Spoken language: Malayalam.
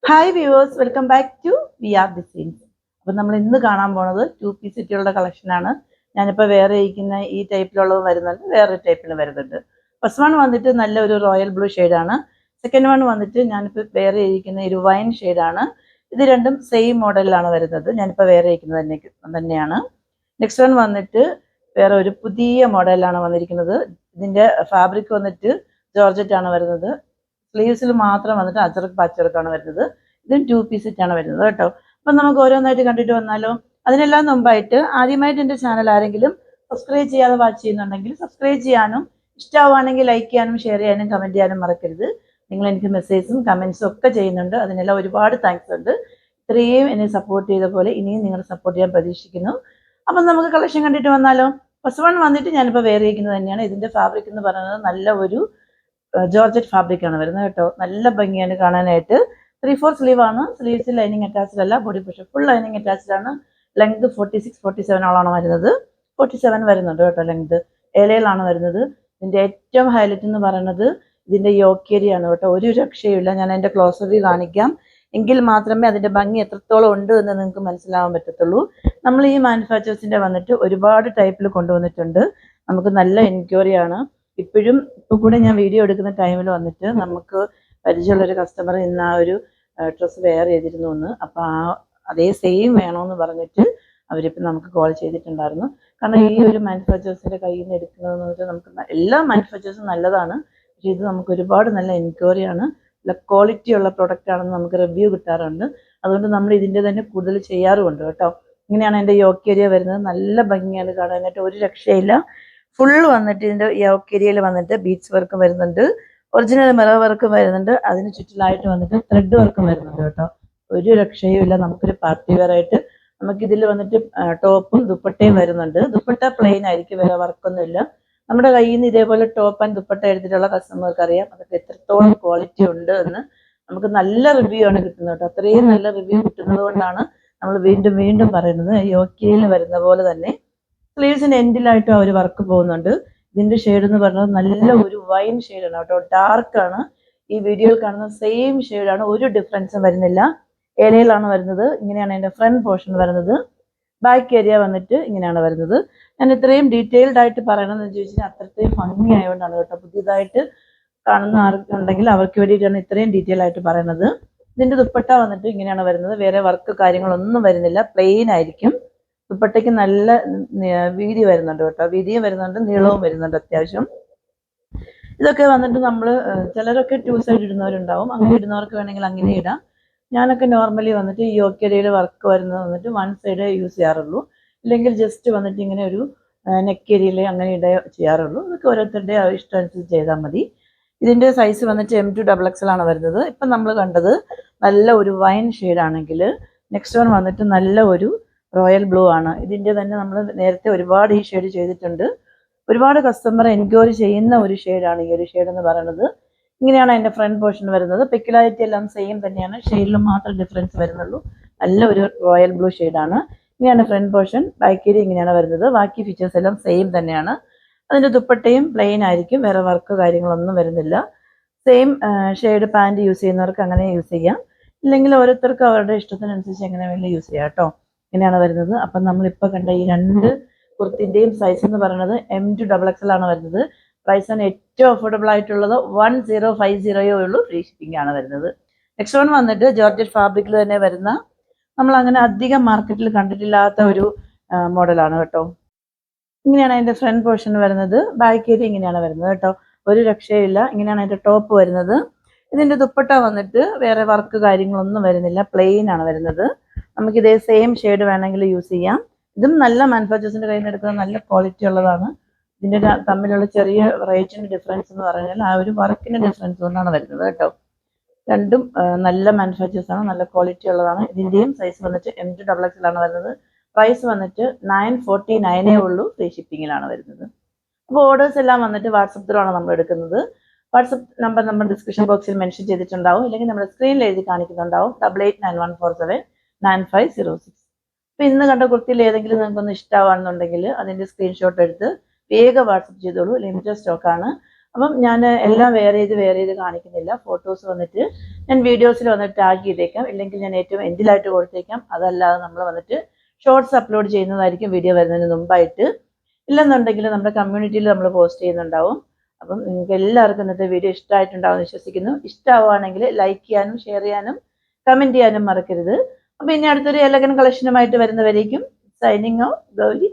Hi viewers, welcome back to V R designs. അപ്പം നമ്മൾ ഇന്ന് കാണാൻ പോണത് 2 പീസ് സെറ്റുകളുടെ കളക്ഷനാണ്. ഞാനിപ്പോൾ വേറെ ഇരിക്കുന്ന ഈ ടൈപ്പിലുള്ളത് വരുന്നുണ്ട്, വേറൊരു ടൈപ്പിൽ വരുന്നുണ്ട്. ഫസ്റ്റ് വൺ വന്നിട്ട് നല്ല ഒരു റോയൽ ബ്ലൂ ഷെയ്ഡാണ്. സെക്കൻഡ് വൺ വന്നിട്ട് ഞാനിപ്പോൾ വേറെ ഇരിക്കുന്ന ഒരു വൈൻ ഷെയ്ഡാണ്. ഇത് രണ്ടും സെയിം മോഡലിലാണ് വരുന്നത്. ഞാനിപ്പോൾ വേറെ ഇരിക്കുന്നത് തന്നെയാണ്. നെക്സ്റ്റ് വൺ വന്നിട്ട് വേറെ ഒരു പുതിയ മോഡലിലാണ് വന്നിരിക്കുന്നത്. ഇതിൻ്റെ ഫാബ്രിക് വന്നിട്ട് ജോർജറ്റ് ആണ് വരുന്നത്. സ്ലീവ്സിൽ മാത്രം വന്നിട്ട് അച്ചർക്ക് പച്ചവർക്കാണ് വരുന്നത്. ഇതും 2 പീസ് സെറ്റാണ് വരുന്നത് കേട്ടോ. അപ്പം നമുക്ക് ഓരോന്നായിട്ട് കണ്ടിട്ട് വന്നാലോ. അതിനെല്ലാം മുമ്പായിട്ട് ആദ്യമായിട്ട് എൻ്റെ ചാനൽ ആരെങ്കിലും സബ്സ്ക്രൈബ് ചെയ്യാതെ വാച്ച് ചെയ്യുന്നുണ്ടെങ്കിൽ സബ്സ്ക്രൈബ് ചെയ്യാനും, ഇഷ്ടമാവുകയാണെങ്കിൽ ലൈക്ക് ചെയ്യാനും, ഷെയർ ചെയ്യാനും, കമൻറ്റ് ചെയ്യാനും മറക്കരുത്. നിങ്ങൾ എനിക്ക് മെസ്സേജും കമൻസും ഒക്കെ ചെയ്യുന്നുണ്ട്. അതിനെല്ലാം ഒരുപാട് താങ്ക്സ് ഉണ്ട്. ഇത്രയും എന്നെ സപ്പോർട്ട് ചെയ്ത പോലെ ഇനിയും നിങ്ങൾ സപ്പോർട്ട് ചെയ്യാൻ പ്രതീക്ഷിക്കുന്നു. അപ്പം നമുക്ക് കളക്ഷൻ കണ്ടിട്ട് വന്നാലോ. ഫസ്റ്റ് വൺ വന്നിട്ട് ഞാനിപ്പോൾ വേറെ ഇരിക്കുന്നത് തന്നെയാണ്. ഇതിൻ്റെ ഫാബ്രിക് എന്ന് പറയുന്നത് നല്ല ഒരു ജോർജറ്റ് ഫാബ്രിക് ആണ് വരുന്നത് കേട്ടോ. നല്ല ഭംഗിയാണ് കാണാനായിട്ട്. 3/4 സ്ലീവ് ആണ്. സ്ലീവ്സിൽ ലൈനിങ് അറ്റാച്ച്ഡ് അല്ല, body portion full lining attached ആണ്. ലെങ്ത് 46-47 വരുന്നത്. 47 വരുന്നുണ്ട് കേട്ടോ ലെങ്ത്. ഏലയിലാണ് വരുന്നത്. ഇതിൻ്റെ ഏറ്റവും ഹൈലൈറ്റ് എന്ന് പറയുന്നത് ഇതിൻ്റെ യോക്കേരിയാണ് കേട്ടോ. ഒരു രക്ഷയുമില്ല. ഞാൻ അതിൻ്റെ ക്ലോസറി കാണിക്കാം, എങ്കിൽ മാത്രമേ അതിൻ്റെ ഭംഗി എത്രത്തോളം ഉണ്ട് എന്ന് നിങ്ങൾക്ക് മനസ്സിലാവാൻ പറ്റത്തുള്ളൂ. നമ്മൾ ഈ മാനുഫാക്ചേഴ്സിൻ്റെ വന്നിട്ട് ഒരുപാട് ടൈപ്പിൽ കൊണ്ടുവന്നിട്ടുണ്ട്. നമുക്ക് നല്ല എൻക്വയറി ആണ്. ഇപ്പോഴും ഇപ്പോൾ കൂടെ ഞാൻ വീഡിയോ എടുക്കുന്ന ടൈമിൽ വന്നിട്ട് നമുക്ക് പരിചയമുള്ളൊരു കസ്റ്റമർ ഇന്ന് ആ ഒരു ഡ്രസ്സ് വെയർ ചെയ്തിരുന്നു എന്ന്. അപ്പോൾ അതേ സെയിം വേണമെന്ന് പറഞ്ഞിട്ട് അവരിപ്പോൾ നമുക്ക് കോൾ ചെയ്തിട്ടുണ്ടായിരുന്നു. കാരണം ഈ ഒരു മാനുഫാക്ചേഴ്സിൻ്റെ കയ്യിൽ നിന്ന് എടുക്കുന്നതെന്ന് വെച്ചാൽ നമുക്ക് എല്ലാ മാനുഫാക്ചേഴ്സും നല്ലതാണ്, പക്ഷേ ഇത് നമുക്ക് ഒരുപാട് നല്ല എൻക്വയറി ആണ്. നല്ല ക്വാളിറ്റി ഉള്ള പ്രൊഡക്റ്റ് ആണെന്ന് നമുക്ക് റിവ്യൂ കിട്ടാറുണ്ട്. അതുകൊണ്ട് നമ്മൾ ഇതിൻ്റെ തന്നെ കൂടുതൽ ചെയ്യാറുമുണ്ട് കേട്ടോ. ഇങ്ങനെയാണ് എൻ്റെ യോക്ക് ഏരിയ വരുന്നത്. നല്ല ഭംഗിയാണ് കാണാനായിട്ട്, ഒരു രക്ഷയില്ല. ഫുള്ള് വന്നിട്ട് ഇതിൻ്റെ യോക്ക് ഏരിയയിൽ വന്നിട്ട് ബീഡ്സ് വർക്ക് വരുന്നുണ്ട്, ഒറിജിനൽ മിറർ വർക്ക് വരുന്നുണ്ട്. അതിന് ചുറ്റിലായിട്ട് വന്നിട്ട് ത്രെഡ് വർക്ക് വരുന്നുണ്ട് കേട്ടോ. ഒരു രക്ഷയും ഇല്ല. നമുക്കൊരു പാർട്ടി വെയർ ആയിട്ട് നമുക്കിതിൽ വന്നിട്ട് ടോപ്പും ദുപ്പട്ടയും വരുന്നുണ്ട്. ദുപ്പട്ട പ്ലെയിൻ ആയിരിക്കും, വേറെ വർക്കൊന്നുമില്ല. നമ്മുടെ കയ്യിൽ നിന്ന് ഇതേപോലെ ടോപ്പ് ആൻഡ് ദുപ്പട്ട എടുത്തിട്ടുള്ള കസ്റ്റമർക്ക് അറിയാം അതൊക്കെ എത്രത്തോളം ക്വാളിറ്റി ഉണ്ട് എന്ന്. നമുക്ക് നല്ല റിവ്യൂ ആണ് കിട്ടുന്നത് കേട്ടോ. അത്രയും നല്ല റിവ്യൂ കിട്ടുന്നത് കൊണ്ടാണ് നമ്മൾ വീണ്ടും വീണ്ടും പറയുന്നത്. യോക്കിയിൽ വരുന്ന പോലെ തന്നെ സ്ലീവ്സിൻ്റെ എൻഡിലായിട്ടും അവർ വർക്ക് പോകുന്നുണ്ട്. ഇതിൻ്റെ ഷെയ്ഡ് എന്ന് പറഞ്ഞാൽ നല്ല ഒരു വൈൻ ഷെയ്ഡാണ് കേട്ടോ. ഡാർക്കാണ്. ഈ വീഡിയോയിൽ കാണുന്ന സെയിം ഷെയ്ഡാണ്, ഒരു ഡിഫറൻസും വരുന്നില്ല. ഏലയിലാണ് വരുന്നത്. ഇങ്ങനെയാണ് എൻ്റെ ഫ്രണ്ട് പോർഷൻ വരുന്നത്. ബാക്ക് ഏരിയ വന്നിട്ട് ഇങ്ങനെയാണ് വരുന്നത്. ഞാൻ ഇത്രയും ഡീറ്റെയിൽഡ് ആയിട്ട് പറയണമെന്ന് ചോദിച്ചാൽ അത്രയും ഭംഗി ആയതുകൊണ്ടാണ് കേട്ടോ. പുതിയതായിട്ട് കാണുന്ന ആർക്കുണ്ടെങ്കിൽ അവർക്ക് വേണ്ടിയിട്ടാണ് ഇത്രയും ഡീറ്റെയിൽ ആയിട്ട് പറയുന്നത്. ഇതിൻ്റെ ദുപ്പട്ട വന്നിട്ട് ഇങ്ങനെയാണ് വരുന്നത്. വേറെ വർക്ക് കാര്യങ്ങളൊന്നും വരുന്നില്ല, പ്ലെയിൻ ആയിരിക്കും. ദുപ്പട്ടയ്ക്ക് നല്ല വീതി വരുന്നുണ്ട് കേട്ടോ. വീതിയും വരുന്നുണ്ട്, നീളവും വരുന്നുണ്ട് അത്യാവശ്യം. ഇതൊക്കെ വന്നിട്ട് നമ്മൾ ചിലരൊക്കെ 2 സൈഡ് ഇടുന്നവരുണ്ടാവും. അങ്ങനെ ഇടുന്നവർക്ക് വേണമെങ്കിൽ അങ്ങനെ ഇടാം. ഞാനൊക്കെ നോർമലി വന്നിട്ട് ഈ യോക്കേരിയയിൽ വർക്ക് വരുന്നത് വന്നിട്ട് 1 സൈഡ് യൂസ് ചെയ്യാറുള്ളൂ. ഇല്ലെങ്കിൽ ജസ്റ്റ് വന്നിട്ട് ഇങ്ങനെ ഒരു നെക്ക് ഏരിയയിൽ അങ്ങനെ ചെയ്യാറുള്ളൂ. ഇതൊക്കെ ഓരോരുത്തരുടെ ഇഷ്ടം അനുസരിച്ച് ചെയ്താൽ മതി. ഇതിൻ്റെ സൈസ് വന്നിട്ട് M2XXL ആണ് വരുന്നത്. ഇപ്പം നമ്മൾ കണ്ടത് നല്ല ഒരു വൈൻ ഷെയ്ഡാണെങ്കിൽ നെക്സ്റ്റ് വൺ വന്നിട്ട് നല്ല ഒരു റോയൽ ബ്ലൂ ആണ്. ഇതിൻ്റെ തന്നെ നമ്മൾ നേരത്തെ ഒരുപാട് ഈ ഷെയ്ഡ് ചെയ്തിട്ടുണ്ട്. ഒരുപാട് കസ്റ്റമർ എൻക്വയറി ചെയ്യുന്ന ഒരു ഷെയ്ഡാണ് ഈ ഒരു ഷെയ്ഡ് എന്ന് പറയുന്നത്. ഇങ്ങനെയാണ് അതിൻ്റെ ഫ്രണ്ട് പോർഷൻ വരുന്നത്. പെക്യുലാരിറ്റി എല്ലാം സെയിം തന്നെയാണ്, ഷെയ്ഡിലും മാത്രം ഡിഫറൻസ് വരുന്നുള്ളൂ. നല്ല ഒരു റോയൽ ബ്ലൂ ഷെയ്ഡാണ്. ഇങ്ങനെയാണ് ഫ്രണ്ട് പോർഷൻ. ബാക്ക് ഏരിയ ഇങ്ങനെയാണ് വരുന്നത്. ബാക്കി ഫീച്ചേഴ്സ് എല്ലാം സെയിം തന്നെയാണ്. അതിൻ്റെ ദുപ്പട്ടയും പ്ലെയിൻ ആയിരിക്കും, വേറെ വർക്ക് കാര്യങ്ങളൊന്നും വരുന്നില്ല. സെയിം ഷെയ്ഡ് പാൻറ് യൂസ് ചെയ്യുന്നവർക്ക് അങ്ങനെ യൂസ് ചെയ്യാം, ഇല്ലെങ്കിൽ ഓരോരുത്തർക്ക് അവരുടെ ഇഷ്ടത്തിനനുസരിച്ച് എങ്ങനെ വേണമെങ്കിലും യൂസ് ചെയ്യാം കേട്ടോ. ഇങ്ങനെയാണ് വരുന്നത്. അപ്പം നമ്മളിപ്പോൾ കണ്ട ഈ രണ്ട് കുർത്തിൻ്റെയും സൈസ് എന്ന് പറയുന്നത് M2XXL ആണ് വരുന്നത്. പ്രൈസാണ് ഏറ്റവും അഫോർഡബിൾ ആയിട്ടുള്ളത്. 1050 ഉള്ളൂ. ഫ്രീ ഷിപ്പിംഗ് ആണ് വരുന്നത്. നെക്സ്റ്റ് വൺ വന്നിട്ട് ജോർജറ്റ് ഫാബ്രിക്കിൽ തന്നെ വരുന്ന, നമ്മൾ അങ്ങനെ അധികം മാർക്കറ്റിൽ കണ്ടിട്ടില്ലാത്ത ഒരു മോഡലാണ് കേട്ടോ. ഇങ്ങനെയാണ് അതിൻ്റെ ഫ്രണ്ട് പോർഷൻ വരുന്നത്. ബാക്ക് ഏരിയ ഇങ്ങനെയാണ് വരുന്നത് കേട്ടോ. ഒരു രക്ഷയില്ല. ഇങ്ങനെയാണ് അതിൻ്റെ ടോപ്പ് വരുന്നത്. ഇതിൻ്റെ ദുപ്പട്ട വന്നിട്ട് വേറെ വർക്ക് കാര്യങ്ങളൊന്നും വരുന്നില്ല, പ്ലെയിൻ ആണ് വരുന്നത്. നമുക്ക് ഇതേ സെയിം ഷെയ്ഡ് വേണമെങ്കിൽ യൂസ് ചെയ്യാം. ഇതും നല്ല മാനുഫാക്ചേഴ്സിൻ്റെ കയ്യിൽ നിന്ന് എടുക്കുന്നത് നല്ല ക്വാളിറ്റി ഉള്ളതാണ്. ഇതിൻ്റെ തമ്മിലുള്ള ചെറിയ റേറ്റിൻ്റെ ഡിഫറൻസ് എന്ന് പറഞ്ഞാൽ ആ ഒരു വർക്കിൻ്റെ ഡിഫറൻസ് കൊണ്ടാണ് വരുന്നത് കേട്ടോ. രണ്ടും നല്ല മാനുഫാക്ചേഴ്സാണ്, നല്ല ക്വാളിറ്റി ഉള്ളതാണ്. ഇതിൻ്റെയും സൈസ് വന്നിട്ട് M2XXL ആണ് വരുന്നത്. പ്രൈസ് വന്നിട്ട് 949 ഉള്ളൂ. ഫ്രീ ഷിപ്പിങ്ങിലാണ് വരുന്നത്. അപ്പോൾ ഓർഡേഴ്സ് എല്ലാം വന്നിട്ട് വാട്സപ്പ് ത്രൂ ആണ് നമ്മൾ എടുക്കുന്നത്. വാട്സപ്പ് നമ്പർ നമ്മൾ ഡിസ്ക്രിപ്ഷൻ ബോക്സിൽ മെൻഷൻ ചെയ്തിട്ടുണ്ടാവും, അല്ലെങ്കിൽ നമ്മുടെ സ്ക്രീനിൽ എഴുതി കാണിക്കുന്നുണ്ടാവും. 8891479506. അപ്പോൾ ഇന്ന് കണ്ട കുർത്തിയിൽ ഏതെങ്കിലും നിങ്ങൾക്കൊന്ന് ഇഷ്ടമാണെന്നുണ്ടെങ്കിൽ അതിൻ്റെ സ്ക്രീൻഷോട്ട് എടുത്ത് വേഗം വാട്സപ്പ് ചെയ്തോളൂ. ലിമിറ്റഡ് സ്റ്റോക്കാണ്. അപ്പം ഞാൻ എല്ലാം വെയർ ചെയ്ത് കാണിക്കുന്നില്ല. ഫോട്ടോസ് വന്നിട്ട് ഞാൻ വീഡിയോസിൽ വന്നിട്ട് ടാഗ് ചെയ്തേക്കാം, ഇല്ലെങ്കിൽ ഞാൻ ഏറ്റവും എൻഡിലായിട്ട് കൊടുത്തേക്കാം. അതല്ലാതെ നമ്മൾ വന്നിട്ട് ഷോർട്സ് അപ്ലോഡ് ചെയ്യുന്നതായിരിക്കും വീഡിയോ വരുന്നതിന് മുമ്പായിട്ട്. ഇല്ലെന്നുണ്ടെങ്കിൽ നമ്മുടെ കമ്മ്യൂണിറ്റിയിൽ നമ്മൾ പോസ്റ്റ് ചെയ്യുന്നുണ്ടാവും. അപ്പം നിങ്ങൾക്ക് എല്ലാവർക്കും ഇന്നത്തെ വീഡിയോ ഇഷ്ടമായിട്ടുണ്ടാവും വിശ്വസിക്കുന്നു. ഇഷ്ടമാവുകയാണെങ്കിൽ ലൈക്ക് ചെയ്യാനും ഷെയർ ചെയ്യാനും കമൻറ്റ് ചെയ്യാനും മറക്കരുത്. അപ്പം ഇനി അടുത്തൊരു എലഗൻ കളക്ഷനുമായിട്ട് വരുന്നവരേക്കും സൈനിങ് ഔട്ട് ഗൗരി.